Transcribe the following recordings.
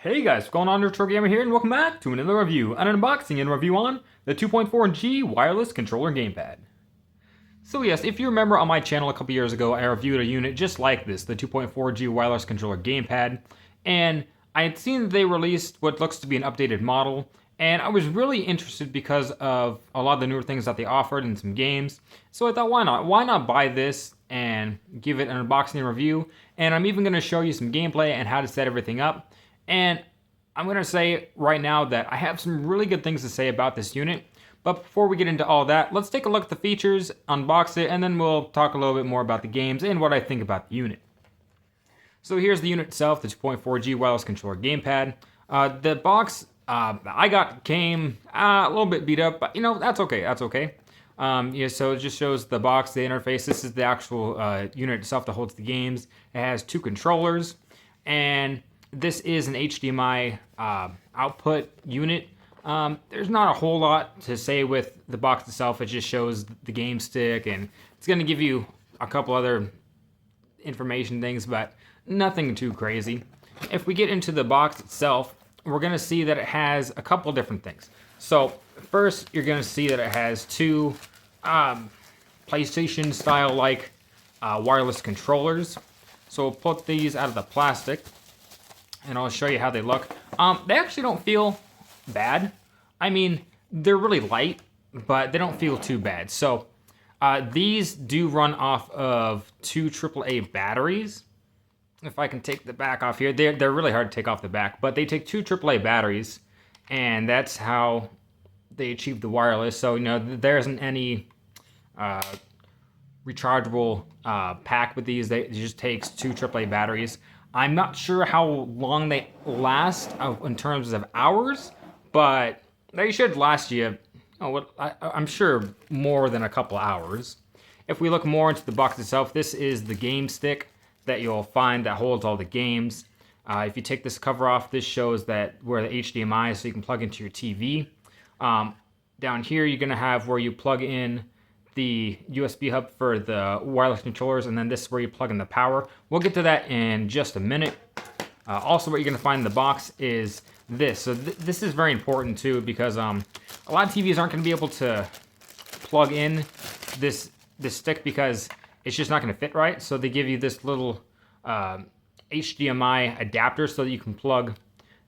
Hey guys, what's going on? RetroGamer here, and welcome back to another review, an unboxing and review on the 2.4G wireless controller gamepad. So yes, if you remember on my channel a couple years ago, I reviewed a unit just like this, the 2.4G wireless controller gamepad, and I had seen that they released what looks to be an updated model, and I was really interested because of a lot of the newer things that they offered in some games. So I thought, why not? Why not buy this and give it an unboxing and review? And I'm even going to show you some gameplay and how to set everything up. And I'm going to say right now that I have some really good things to say about this unit. But before we get into all that, let's take a look at the features, unbox it, and then we'll talk a little bit more about the games and what I think about the unit. So here's the unit itself, the 2.4G wireless controller gamepad. The box I got came a little bit beat up, but that's okay. That's okay. So it just shows the box, the interface. This is the actual unit itself that holds the games. It has two controllers, and this is an HDMI output unit. There's not a whole lot to say with the box itself. It just shows the game stick, and it's going to give you a couple other information things, but nothing too crazy. If we get into the box itself, we're going to see that it has a couple different things. So first, you're going to see that it has two PlayStation style like wireless controllers. So we'll put these out of the plastic, and I'll show you how they look. They actually don't feel bad. I mean, they're really light, but they don't feel too bad. So these do run off of two AAA batteries. If I can take the back off here, they're really hard to take off the back, but they take two AAA batteries, and that's how they achieve the wireless. So there isn't any rechargeable pack with these. It just takes two AAA batteries. I'm not sure how long they last in terms of hours, but they should last you, I'm sure, more than a couple hours. If we look more into the box itself, this is the game stick that you'll find that holds all the games. If you take this cover off, this shows that where the HDMI is, so you can plug into your TV. Down here, you're going to have where you plug in the USB hub for the wireless controllers, and then this is where you plug in the power. We'll get to that in just a minute. Also, what you're going to find in the box is this. So this is very important too, because a lot of TVs aren't going to be able to plug in this stick because it's just not going to fit right. So they give you this little HDMI adapter so that you can plug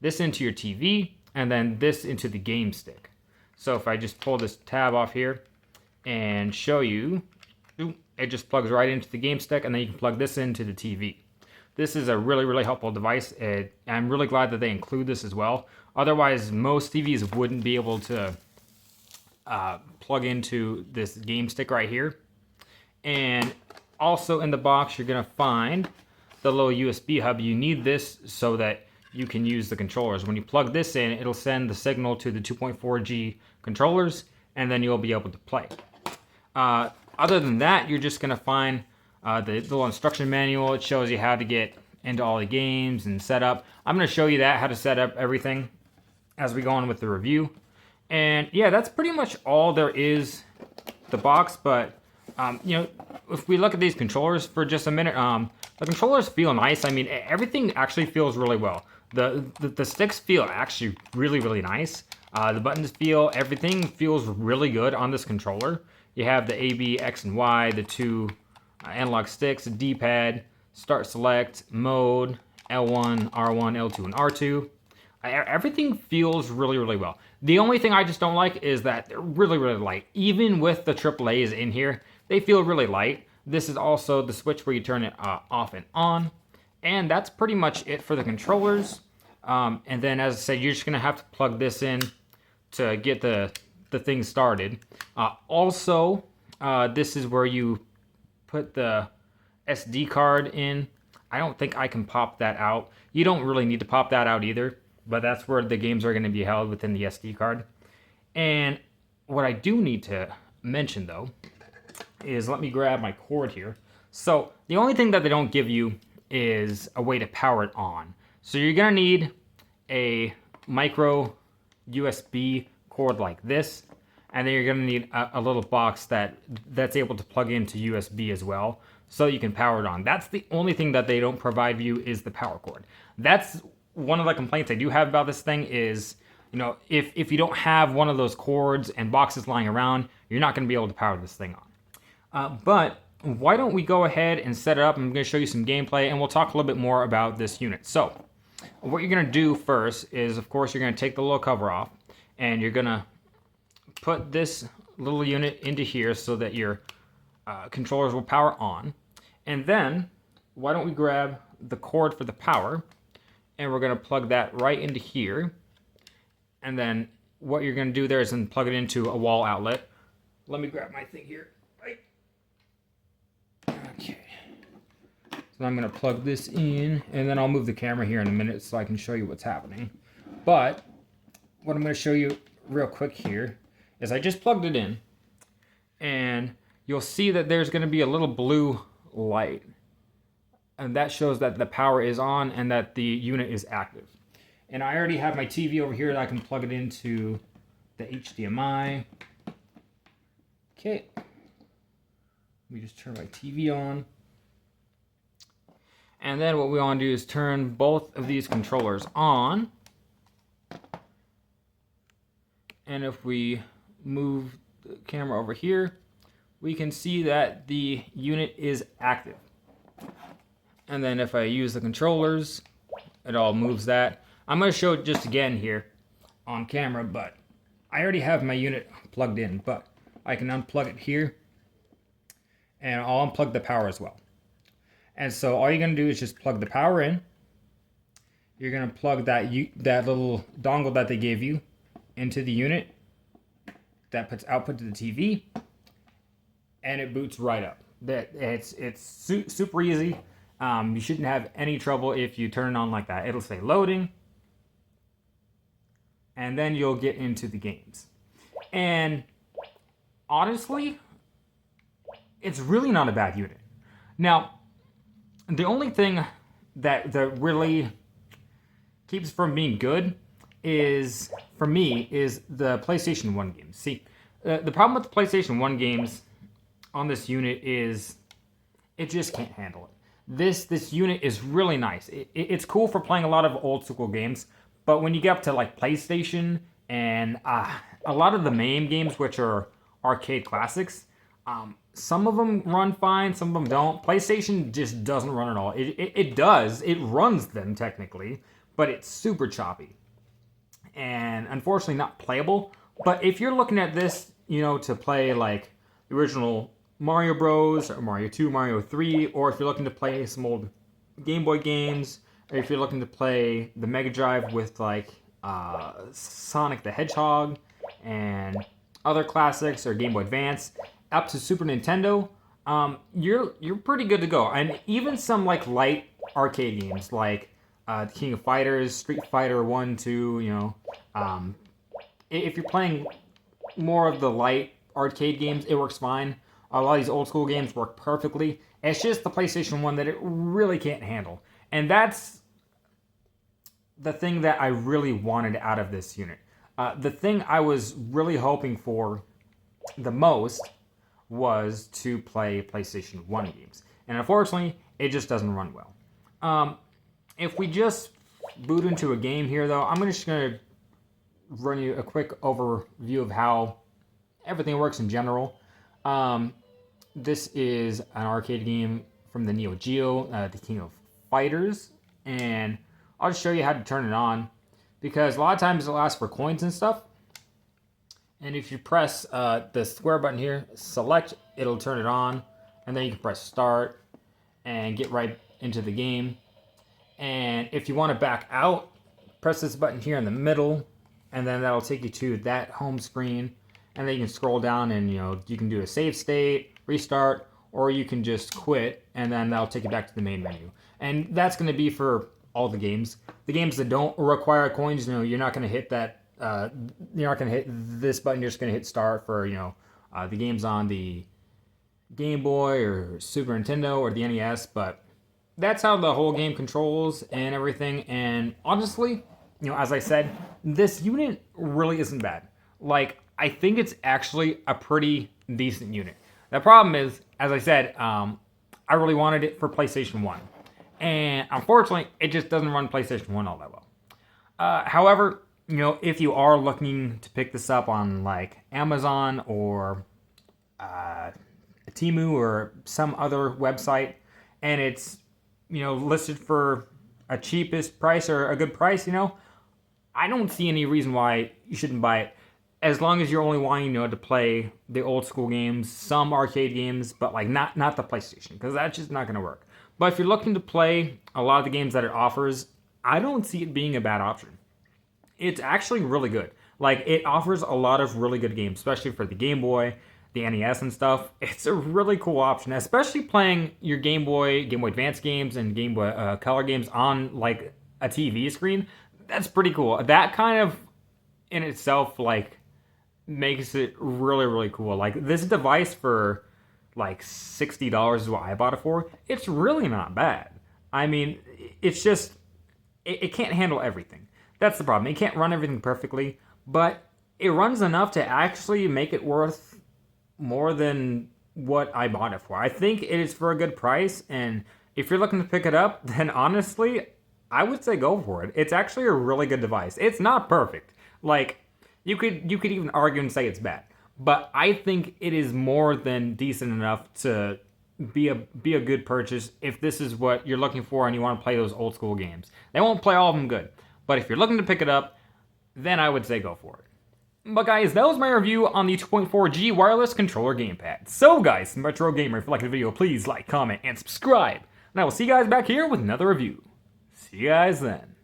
this into your TV and then this into the game stick. So if I just pull this tab off here and show you, it just plugs right into the game stick, and then you can plug this into the TV. This is a really, really helpful device. I'm really glad that they include this as well. Otherwise, most TVs wouldn't be able to plug into this game stick right here. And also in the box, you're going to find the little USB hub. You need this so that you can use the controllers. When you plug this in, it'll send the signal to the 2.4G controllers, and then you'll be able to play. Other than that, you're just going to find the little instruction manual. It shows you how to get into all the games and set up. I'm going to show you that, how to set up everything as we go on with the review. And yeah, that's pretty much all there is the box. But if we look at these controllers for just a minute, the controllers feel nice. I mean, everything actually feels really well. The sticks feel actually really, really nice. The buttons everything feels really good on this controller. You have the A, B, X, and Y, the two analog sticks, a D-pad, start, select, mode, L1, R1, L2, and R2. Everything feels really, really well. The only thing I just don't like is that they're really, really light. Even with the AAAs in here, they feel really light. This is also the switch where you turn it off and on. And that's pretty much it for the controllers. And then, as I said, you're just going to have to plug this in to get the thing started. Also, this is where you put the SD card in. I don't think I can pop that out. You don't really need to pop that out either, but that's where the games are going to be held, within the SD card. And what I do need to mention, though, is, let me grab my cord here. So the only thing that they don't give you is a way to power it on. So you're going to need a micro USB cord like this, and then you're going to need a little box that's able to plug into USB as well, so you can power it on. That's the only thing that they don't provide you, is the power cord. That's one of the complaints I do have about this thing is, you know, if you don't have one of those cords and boxes lying around, you're not going to be able to power this thing on. But why don't we go ahead and set it up? I'm going to show you some gameplay, and we'll talk a little bit more about this unit. So what you're going to do first is, of course, you're going to take the little cover off, and you're going to put this little unit into here so that your controllers will power on. And then, why don't we grab the cord for the power, and we're going to plug that right into here. And then what you're going to do there is then plug it into a wall outlet. Let me grab my thing here. Right. Okay. So I'm going to plug this in, and then I'll move the camera here in a minute so I can show you what's happening. But what I'm going to show you real quick here is I just plugged it in, and you'll see that there's going to be a little blue light. And that shows that the power is on and that the unit is active. And I already have my TV over here that I can plug it into the HDMI. Okay. Let me just turn my TV on. And then what we want to do is turn both of these controllers on. And if we move the camera over here, we can see that the unit is active. And then if I use the controllers, it all moves that. I'm going to show it just again here on camera, but I already have my unit plugged in, but I can unplug it here, and I'll unplug the power as well. And so all you're going to do is just plug the power in. You're going to plug that little dongle that they gave you into the unit. That puts output to the TV, and it boots right up. It's super easy. You shouldn't have any trouble if you turn it on like that. It'll say loading, and then you'll get into the games. And honestly, it's really not a bad unit. Now, the only thing that really keeps from being good is, for me, is the PlayStation 1 games. See, the problem with the PlayStation 1 games on this unit is it just can't handle it. This unit is really nice. It's cool for playing a lot of old school games, but when you get up to like PlayStation and a lot of the MAME games, which are arcade classics, some of them run fine, some of them don't. PlayStation just doesn't run at all. It does. It runs them technically, but it's super choppy and unfortunately not playable. But if you're looking at this, you know, to play like the original Mario Bros, or Mario 2, Mario 3, or if you're looking to play some old Game Boy games, or if you're looking to play the Mega Drive with like Sonic the Hedgehog and other classics, or Game Boy Advance, up to Super Nintendo, you're pretty good to go. And even some like light arcade games like King of Fighters, Street Fighter 1, 2, you know, if you're playing more of the light arcade games, it works fine. A lot of these old school games work perfectly. It's just the PlayStation 1 that it really can't handle. And that's the thing that I really wanted out of this unit. The thing I was really hoping for the most was to play PlayStation 1 games. And unfortunately, it just doesn't run well. If we just boot into a game here, though, I'm just going to run you a quick overview of how everything works in general. This is an arcade game from the Neo Geo, the King of Fighters, and I'll just show you how to turn it on, because a lot of times it'll ask for coins and stuff, and if you press the square button here, select, it'll turn it on, and then you can press start and get right into the game. And if you want to back out, press this button here in the middle, and then that'll take you to that home screen. And then you can scroll down and, you know, you can do a save state, restart, or you can just quit, and then that'll take you back to the main menu. And that's going to be for all the games. The games that don't require coins, you know, you're not going to hit that, you're not going to hit this button, you're just going to hit start for, you know, the games on the Game Boy or Super Nintendo or the NES, but that's how the whole game controls and everything. And honestly, you know, as I said, this unit really isn't bad. Like, I think it's actually a pretty decent unit. The problem is, as I said, I really wanted it for PlayStation 1. And unfortunately, it just doesn't run PlayStation 1 all that well. However, if you are looking to pick this up on like Amazon or Temu or some other website, and it's listed for a cheapest price or a good price, I don't see any reason why you shouldn't buy it. As long as you're only wanting, to play the old school games, some arcade games, but like not the PlayStation, because that's just not going to work. But if you're looking to play a lot of the games that it offers, I don't see it being a bad option. It's actually really good. Like, it offers a lot of really good games, especially for the Game Boy, the NES and stuff. It's a really cool option, especially playing your Game Boy Advance games and Game Boy Color games on like a TV screen. That's pretty cool. That kind of in itself like makes it really, really cool. Like, this device for like $60 is what I bought it for. It's really not bad. I mean, it's just it can't handle everything. That's the problem. It can't run everything perfectly, but it runs enough to actually make it worth more than what I bought it for. I think it is for a good price, and if you're looking to pick it up, then honestly, I would say go for it. It's actually a really good device. It's not perfect. Like, you could even argue and say it's bad, but I think it is more than decent enough to be a good purchase if this is what you're looking for and you want to play those old school games. They won't play all of them good, but if you're looking to pick it up, then I would say go for it. But guys, that was my review on the 2.4G wireless controller gamepad. So guys, RetroGamer, if you liked the video, please like, comment, and subscribe. And I will see you guys back here with another review. See you guys then.